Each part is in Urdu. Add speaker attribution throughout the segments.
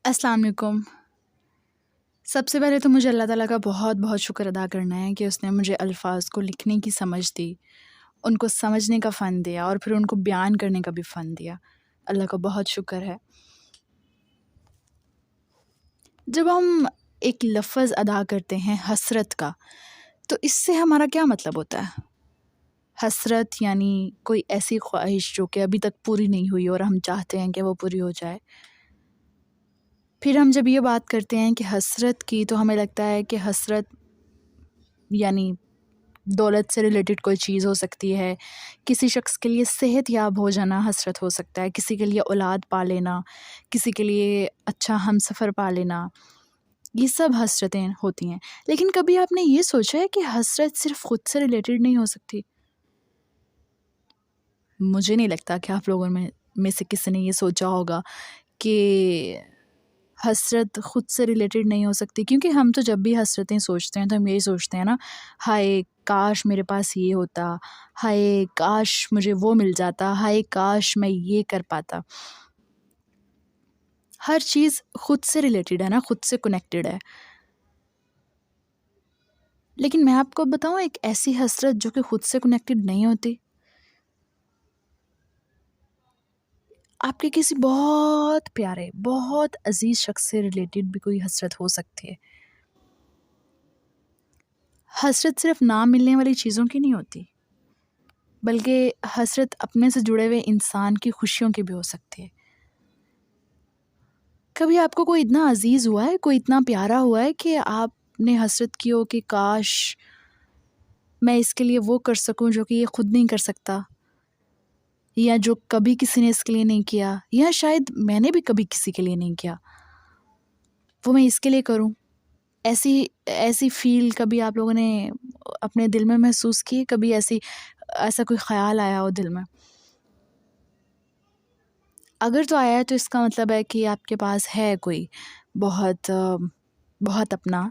Speaker 1: السلام علیکم۔ سب سے پہلے تو مجھے اللہ تعالیٰ کا بہت بہت شکر ادا کرنا ہے کہ اس نے مجھے الفاظ کو لکھنے کی سمجھ دی، ان کو سمجھنے کا فن دیا اور پھر ان کو بیان کرنے کا بھی فن دیا۔ اللہ کا بہت شکر ہے۔ جب ہم ایک لفظ ادا کرتے ہیں حسرت کا، تو اس سے ہمارا کیا مطلب ہوتا ہے؟ حسرت یعنی کوئی ایسی خواہش جو کہ ابھی تک پوری نہیں ہوئی اور ہم چاہتے ہیں کہ وہ پوری ہو جائے۔ پھر ہم جب یہ بات کرتے ہیں کہ حسرت کی، تو ہمیں لگتا ہے کہ حسرت یعنی دولت سے ریلیٹڈ کوئی چیز ہو سکتی ہے، کسی شخص کے لیے صحت یاب ہو جانا حسرت ہو سکتا ہے، کسی کے لیے اولاد پا لینا، کسی کے لیے اچھا ہم سفر پا لینا، یہ سب حسرتیں ہوتی ہیں۔ لیکن کبھی آپ نے یہ سوچا ہے کہ حسرت صرف خود سے ریلیٹڈ نہیں ہو سکتی؟ مجھے نہیں لگتا کہ آپ لوگوں میں سے کسی نے یہ سوچا ہوگا کہ حسرت خود سے ریلیٹڈ نہیں ہو سکتی، کیونکہ ہم تو جب بھی حسرتیں سوچتے ہیں تو ہم یہی سوچتے ہیں نا، ہائے کاش میرے پاس یہ ہوتا، ہائے کاش مجھے وہ مل جاتا، ہائے کاش میں یہ کر پاتا۔ ہر چیز خود سے ریلیٹڈ ہے نا، خود سے کنیکٹڈ ہے۔ لیکن میں آپ کو بتاؤں ایک ایسی حسرت جو کہ خود سے کنیکٹڈ نہیں ہوتی۔ آپ کے کسی بہت پیارے، بہت عزیز شخص سے ریلیٹڈ بھی کوئی حسرت ہو سکتی ہے۔ حسرت صرف نہ ملنے والی چیزوں کی نہیں ہوتی، بلکہ حسرت اپنے سے جڑے ہوئے انسان کی خوشیوں کی بھی ہو سکتی ہے۔ کبھی آپ کو کوئی اتنا عزیز ہوا ہے، کوئی اتنا پیارا ہوا ہے کہ آپ نے حسرت کی ہو کہ کاش میں اس کے لیے وہ کر سکوں جو کہ یہ خود نہیں کر سکتا، یا جو کبھی کسی نے اس کے لیے نہیں کیا، یا شاید میں نے بھی کبھی کسی کے لیے نہیں کیا، وہ میں اس کے لیے کروں۔ ایسی فیل کبھی آپ لوگوں نے اپنے دل میں محسوس کی؟ کبھی ایسا کوئی خیال آیا ہو دل میں؟ اگر تو آیا ہے تو اس کا مطلب ہے کہ آپ کے پاس ہے کوئی بہت بہت اپنا،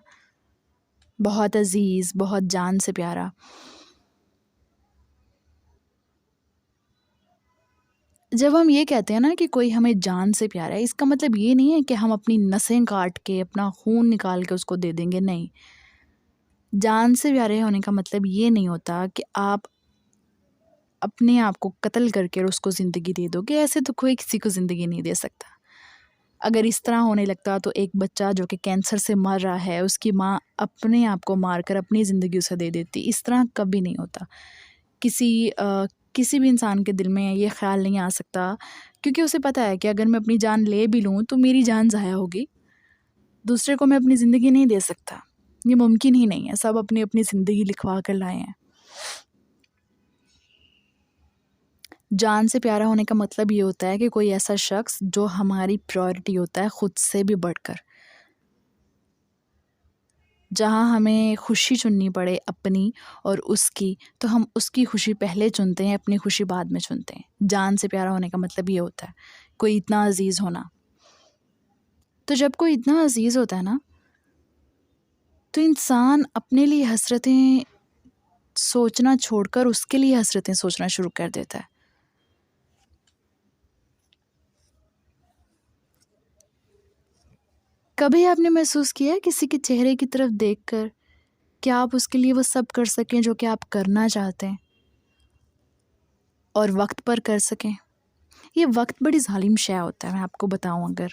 Speaker 1: بہت عزیز، بہت جان سے پیارا۔ جب ہم یہ کہتے ہیں نا کہ کوئی ہمیں جان سے پیارا ہے، اس کا مطلب یہ نہیں ہے کہ ہم اپنی نسیں کاٹ کے، اپنا خون نکال کے اس کو دے دیں گے، نہیں۔ جان سے پیارے ہونے کا مطلب یہ نہیں ہوتا کہ آپ اپنے آپ کو قتل کر کے اس کو زندگی دے دو گے۔ ایسے تو کوئی کسی کو زندگی نہیں دے سکتا۔ اگر اس طرح ہونے لگتا تو ایک بچہ جو کہ کینسر سے مر رہا ہے، اس کی ماں اپنے آپ کو مار کر اپنی زندگی اسے دے دیتی۔ اس طرح کبھی نہیں ہوتا۔ کسی بھی انسان کے دل میں یہ خیال نہیں آ سکتا، کیونکہ اسے پتہ ہے کہ اگر میں اپنی جان لے بھی لوں تو میری جان ضائع ہوگی، دوسرے کو میں اپنی زندگی نہیں دے سکتا، یہ ممکن ہی نہیں ہے۔ سب اپنی اپنی زندگی لکھوا کر لائے ہیں۔ جان سے پیارا ہونے کا مطلب یہ ہوتا ہے کہ کوئی ایسا شخص جو ہماری پرائورٹی ہوتا ہے خود سے بھی بڑھ کر، جہاں ہمیں خوشی چننی پڑے اپنی اور اس کی، تو ہم اس کی خوشی پہلے چنتے ہیں، اپنی خوشی بعد میں چنتے ہیں۔ جان سے پیارا ہونے کا مطلب یہ ہوتا ہے کوئی اتنا عزیز ہونا۔ تو جب کوئی اتنا عزیز ہوتا ہے نا، تو انسان اپنے لیے حسرتیں سوچنا چھوڑ کر اس کے لیے حسرتیں سوچنا شروع کر دیتا ہے۔ کبھی آپ نے محسوس کیا ہے کسی کے چہرے کی طرف دیکھ کر کہ آپ اس کے لیے وہ سب کر سکیں جو کہ آپ کرنا چاہتے ہیں، اور وقت پر کر سکیں؟ یہ وقت بڑی ظالم شے ہوتا ہے، میں آپ کو بتاؤں۔ اگر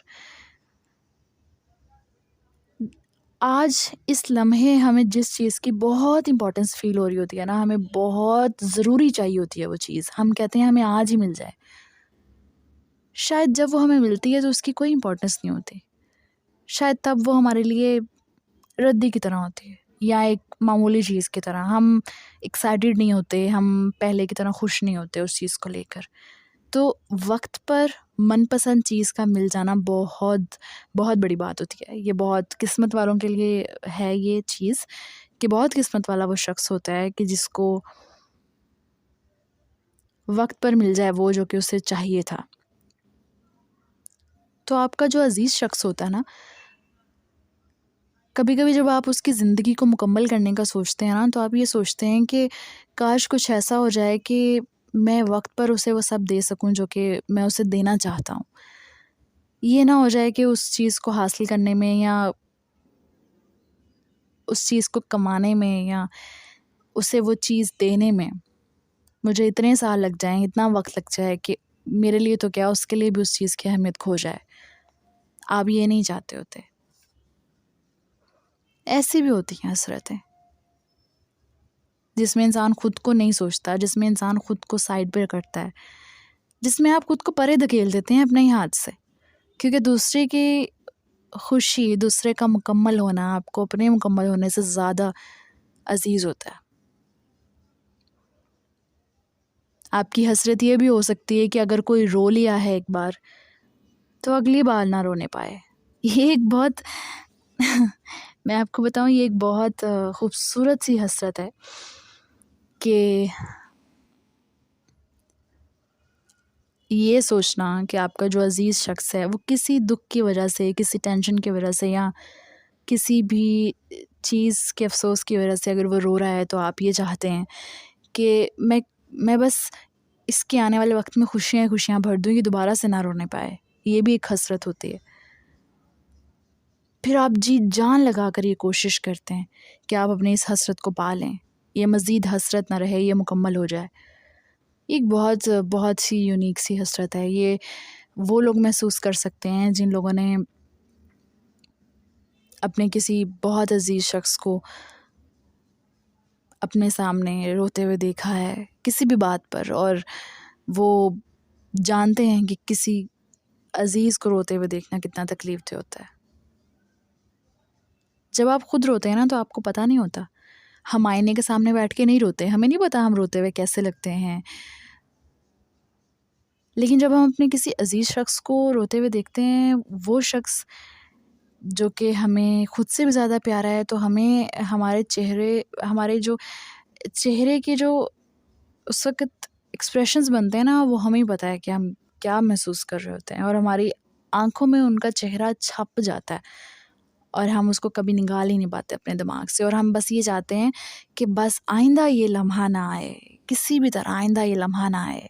Speaker 1: آج اس لمحے ہمیں جس چیز کی بہت امپورٹنس فیل ہو رہی ہوتی ہے نا، ہمیں بہت ضروری چاہیے ہوتی ہے وہ چیز، ہم کہتے ہیں ہمیں آج ہی مل جائے، شاید جب وہ ہمیں ملتی ہے تو اس کی کوئی امپورٹنس نہیں ہوتی، شاید تب وہ ہمارے لیے ردی کی طرح ہوتی ہے، یا ایک معمولی چیز کی طرح۔ ہم ایکسائٹیڈ نہیں ہوتے، ہم پہلے کی طرح خوش نہیں ہوتے اس چیز کو لے کر۔ تو وقت پر من پسند چیز کا مل جانا بہت بہت بڑی بات ہوتی ہے۔ یہ بہت قسمت والوں کے لیے ہے یہ چیز، کہ بہت قسمت والا وہ شخص ہوتا ہے کہ جس کو وقت پر مل جائے وہ جو کہ اسے چاہیے تھا۔ تو آپ کا جو عزیز شخص ہوتا ہے نا، کبھی کبھی جب آپ اس کی زندگی کو مکمل کرنے کا سوچتے ہیں نا، تو آپ یہ سوچتے ہیں کہ کاش کچھ ایسا ہو جائے کہ میں وقت پر اسے وہ سب دے سکوں جو کہ میں اسے دینا چاہتا ہوں۔ یہ نہ ہو جائے کہ اس چیز کو حاصل کرنے میں یا اس چیز کو کمانے میں یا اسے وہ چیز دینے میں مجھے اتنے سال لگ جائیں، اتنا وقت لگ جائے کہ میرے لیے تو کیا اس کے لیے بھی اس چیز کی اہمیت کھو جائے۔ آپ یہ نہیں چاہتے ہوتے۔ ایسی بھی ہوتی ہیں حسرتیں جس میں انسان خود کو نہیں سوچتا، جس میں انسان خود کو سائڈ پہ کرتا ہے، جس میں آپ خود کو پرے دھکیل دیتے ہیں اپنے ہی ہاتھ سے، کیونکہ دوسرے کی خوشی، دوسرے کا مکمل ہونا آپ کو اپنے مکمل ہونے سے زیادہ عزیز ہوتا ہے۔ آپ کی حسرت یہ بھی ہو سکتی ہے کہ اگر کوئی رو لیا ہے ایک بار تو اگلی بار نہ رونے پائے۔ یہ ایک بہت میں آپ کو بتاؤں، یہ ایک بہت خوبصورت سی حسرت ہے کہ یہ سوچنا کہ آپ کا جو عزیز شخص ہے وہ کسی دکھ کی وجہ سے، کسی ٹینشن کی وجہ سے یا کسی بھی چیز کے افسوس کی وجہ سے اگر وہ رو رہا ہے تو آپ یہ چاہتے ہیں کہ میں بس اس کے آنے والے وقت میں خوشیاں بھر دوں، یہ دوبارہ سے نہ رونے پائے۔ یہ بھی ایک حسرت ہوتی ہے۔ پھر آپ جی جان لگا کر یہ کوشش کرتے ہیں کہ آپ اپنی اس حسرت کو پا لیں، یہ مزید حسرت نہ رہے، یہ مکمل ہو جائے۔ ایک بہت بہت سی یونیک سی حسرت ہے یہ۔ وہ لوگ محسوس کر سکتے ہیں جن لوگوں نے اپنے کسی بہت عزیز شخص کو اپنے سامنے روتے ہوئے دیکھا ہے کسی بھی بات پر، اور وہ جانتے ہیں کہ کسی عزیز کو روتے ہوئے دیکھنا کتنا تکلیف دہ ہوتا ہے۔ جب آپ خود روتے ہیں نا تو آپ کو پتہ نہیں ہوتا، ہم آئینے کے سامنے بیٹھ کے نہیں روتے، ہمیں نہیں پتا ہم روتے ہوئے کیسے لگتے ہیں، لیکن جب ہم اپنے کسی عزیز شخص کو روتے ہوئے دیکھتے ہیں، وہ شخص جو کہ ہمیں خود سے بھی زیادہ پیارا ہے، تو ہمیں ہمارے جو چہرے کے جو اس وقت ایکسپریشنز بنتے ہیں نا، وہ ہمیں پتہ ہے کہ ہم کیا محسوس کر رہے ہوتے ہیں، اور ہماری آنکھوں میں ان کا چہرہ چھپ جاتا ہے اور ہم اس کو کبھی نکال ہی نہیں پاتے اپنے دماغ سے، اور ہم بس یہ چاہتے ہیں کہ بس آئندہ یہ لمحہ نہ آئے، کسی بھی طرح آئندہ یہ لمحہ نہ آئے۔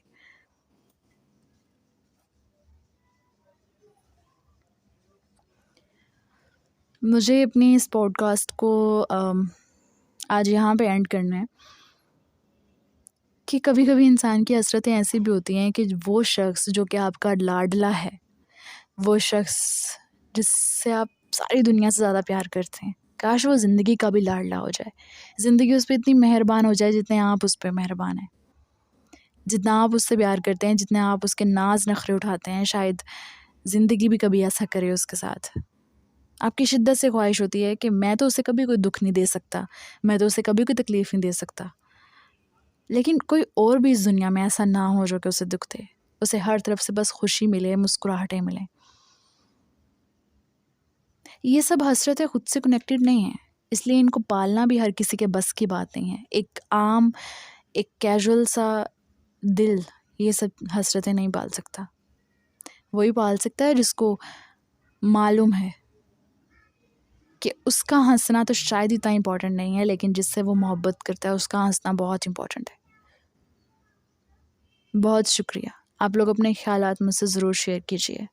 Speaker 1: مجھے اپنی اس پوڈ کاسٹ کو آج یہاں پہ اینڈ کرنا ہے کہ کبھی کبھی انسان کی حسرتیں ایسی بھی ہوتی ہیں کہ وہ شخص جو کہ آپ کا لاڈلا ہے، وہ شخص جس سے آپ ساری دنیا سے زیادہ پیار کرتے ہیں، کاش وہ زندگی کا بھی لاڈلا ہو جائے، زندگی اس پہ اتنی مہربان ہو جائے جتنے آپ اس پہ مہربان ہیں، جتنا آپ اس سے پیار کرتے ہیں، جتنے آپ اس کے ناز نخرے اٹھاتے ہیں، شاید زندگی بھی کبھی ایسا کرے اس کے ساتھ۔ آپ کی شدت سے خواہش ہوتی ہے کہ میں تو اسے کبھی کوئی دکھ نہیں دے سکتا، میں تو اسے کبھی کوئی تکلیف نہیں دے سکتا، لیکن کوئی اور بھی اس دنیا میں ایسا نہ ہو جو کہ اسے دکھ دے، اسے ہر طرف سے بس خوشی ملے، مسکراہٹیں ملیں۔ یہ سب حسرتیں خود سے کنیکٹڈ نہیں ہیں، اس لیے ان کو پالنا بھی ہر کسی کے بس کی بات نہیں ہے۔ ایک عام، ایک کیجول سا دل یہ سب حسرتیں نہیں پال سکتا، وہی پال سکتا ہے جس کو معلوم ہے کہ اس کا ہنسنا تو شاید اتنا امپورٹنٹ نہیں ہے، لیکن جس سے وہ محبت کرتا ہے اس کا ہنسنا بہت امپورٹنٹ ہے۔ بہت شکریہ، آپ لوگ اپنے خیالات مجھ سے ضرور شیئر کیجیے۔